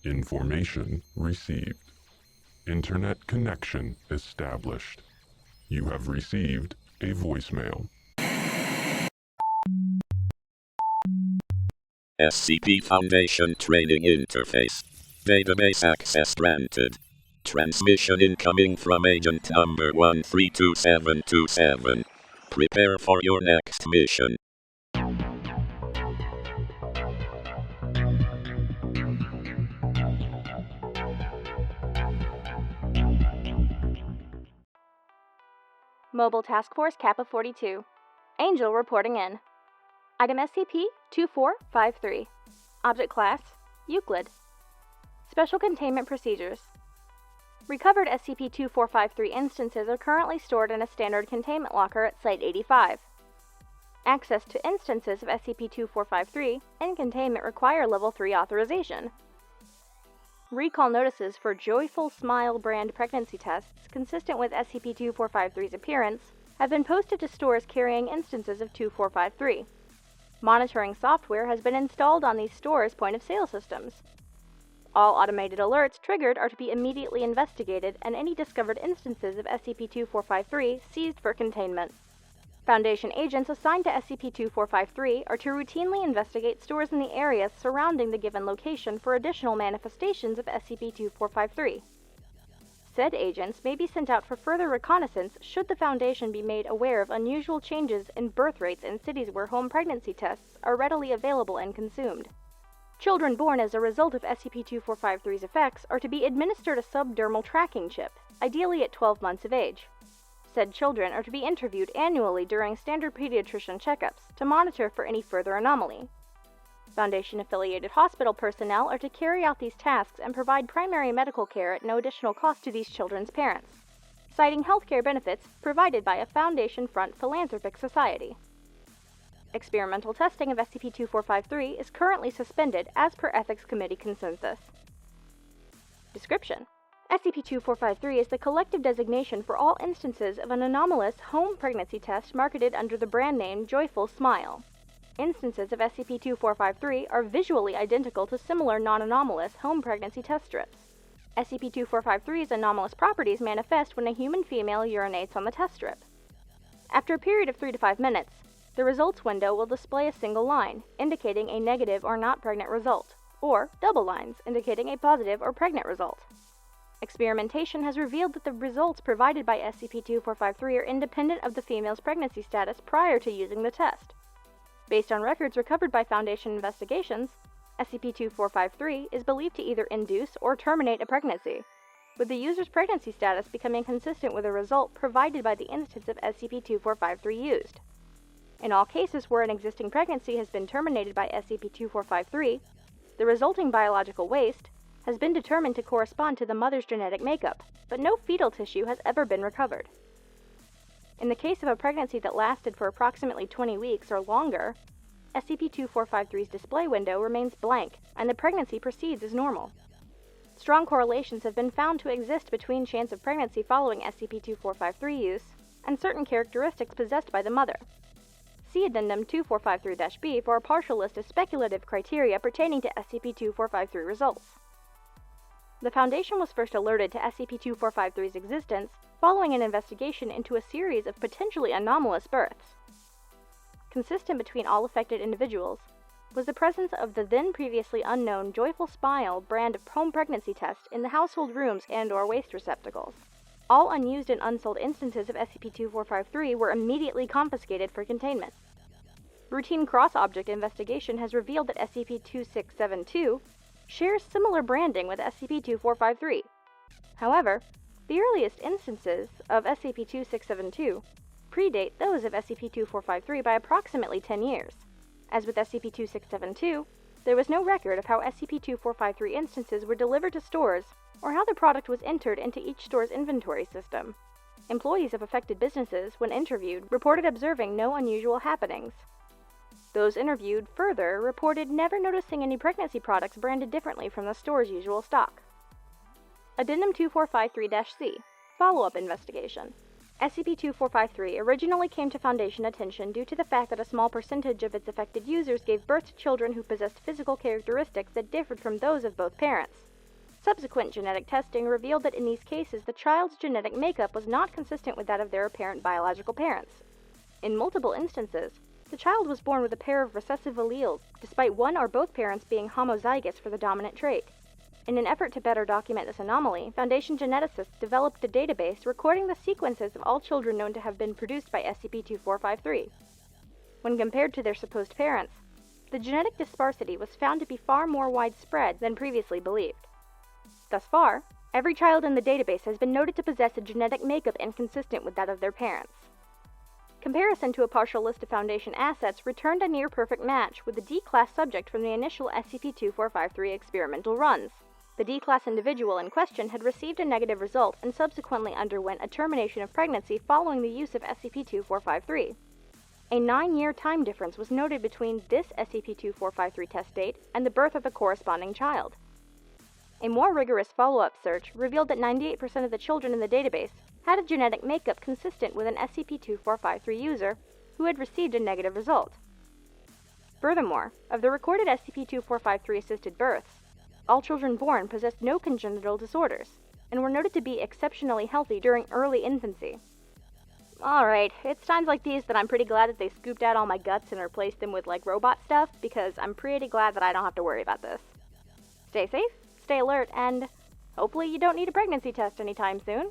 Information received. Internet connection established. You have received a voicemail. SCP Foundation Training Interface. Database access granted. Transmission incoming from Agent Number 13227. Prepare for your next mission. Mobile Task Force Kappa 42. Angel reporting in. Item SCP-2453. Object Class: Euclid. Special Containment Procedures. Recovered SCP-2453 instances are currently stored in a standard containment locker at Site-85. Access to instances of SCP-2453 in containment require Level 3 authorization. Recall notices for Joyful Smile brand pregnancy tests consistent with SCP-2453's appearance have been posted to stores carrying instances of 2453. Monitoring software has been installed on these stores' point-of-sale systems. All automated alerts triggered are to be immediately investigated and any discovered instances of SCP-2453 seized for containment. Foundation agents assigned to SCP-2453 are to routinely investigate stores in the area surrounding the given location for additional manifestations of SCP-2453. Said agents may be sent out for further reconnaissance should the Foundation be made aware of unusual changes in birth rates in cities where home pregnancy tests are readily available and consumed. Children born as a result of SCP-2453's effects are to be administered a subdermal tracking chip, ideally at 12 months of age. Said children are to be interviewed annually during standard pediatrician checkups to monitor for any further anomaly. Foundation-affiliated hospital personnel are to carry out these tasks and provide primary medical care at no additional cost to these children's parents, citing healthcare benefits provided by a Foundation-front philanthropic society. Experimental testing of SCP-2453 is currently suspended as per Ethics Committee consensus. Description: SCP-2453 is the collective designation for all instances of an anomalous home pregnancy test marketed under the brand name Joyful Smile. Instances of SCP-2453 are visually identical to similar non-anomalous home pregnancy test strips. SCP-2453's anomalous properties manifest when a human female urinates on the test strip. After a period of 3 to 5 minutes, the results window will display a single line, indicating a negative or not pregnant result, or double lines, indicating a positive or pregnant result. Experimentation has revealed that the results provided by SCP-2453 are independent of the female's pregnancy status prior to using the test. Based on records recovered by Foundation investigations, SCP-2453 is believed to either induce or terminate a pregnancy, with the user's pregnancy status becoming consistent with a result provided by the instance of SCP-2453 used. In all cases where an existing pregnancy has been terminated by SCP-2453, the resulting biological waste has been determined to correspond to the mother's genetic makeup, but no fetal tissue has ever been recovered. In the case of a pregnancy that lasted for approximately 20 weeks or longer, SCP-2453's display window remains blank, and the pregnancy proceeds as normal. Strong correlations have been found to exist between chance of pregnancy following SCP-2453 use and certain characteristics possessed by the mother. See Addendum 2453-B for a partial list of speculative criteria pertaining to SCP-2453 results. The Foundation was first alerted to SCP-2453's existence following an investigation into a series of potentially anomalous births. Consistent between all affected individuals was the presence of the then previously unknown Joyful Smile brand of home pregnancy test in the household rooms and/or waste receptacles. All unused and unsold instances of SCP-2453 were immediately confiscated for containment. Routine cross-object investigation has revealed that SCP-2672 shares similar branding with SCP-2453. However, the earliest instances of SCP-2672 predate those of SCP-2453 by approximately 10 years. As with SCP-2672, there was no record of how SCP-2453 instances were delivered to stores or how the product was entered into each store's inventory system. Employees of affected businesses, when interviewed, reported observing no unusual happenings. Those interviewed further reported never noticing any pregnancy products branded differently from the store's usual stock. Addendum 2453-C. Follow-up investigation. SCP-2453 originally came to Foundation attention due to the fact that a small percentage of its affected users gave birth to children who possessed physical characteristics that differed from those of both parents. Subsequent genetic testing revealed that in these cases the child's genetic makeup was not consistent with that of their apparent biological parents. In multiple instances, the child was born with a pair of recessive alleles, despite one or both parents being homozygous for the dominant trait. In an effort to better document this anomaly, Foundation geneticists developed a database recording the sequences of all children known to have been produced by SCP-2453. When compared to their supposed parents, the genetic disparity was found to be far more widespread than previously believed. Thus far, every child in the database has been noted to possess a genetic makeup inconsistent with that of their parents. Comparison to a partial list of Foundation assets returned a near-perfect match with the D-Class subject from the initial SCP-2453 experimental runs. The D-Class individual in question had received a negative result and subsequently underwent a termination of pregnancy following the use of SCP-2453. A 9-year time difference was noted between this SCP-2453 test date and the birth of the corresponding child. A more rigorous follow-up search revealed that 98% of the children in the database had a genetic makeup consistent with an SCP-2453 user who had received a negative result. Furthermore, of the recorded SCP-2453 assisted births, all children born possessed no congenital disorders and were noted to be exceptionally healthy during early infancy. Alright, it's times like these that I'm pretty glad that they scooped out all my guts and replaced them with, robot stuff, because I'm pretty glad that I don't have to worry about this. Stay safe, stay alert, and hopefully you don't need a pregnancy test anytime soon.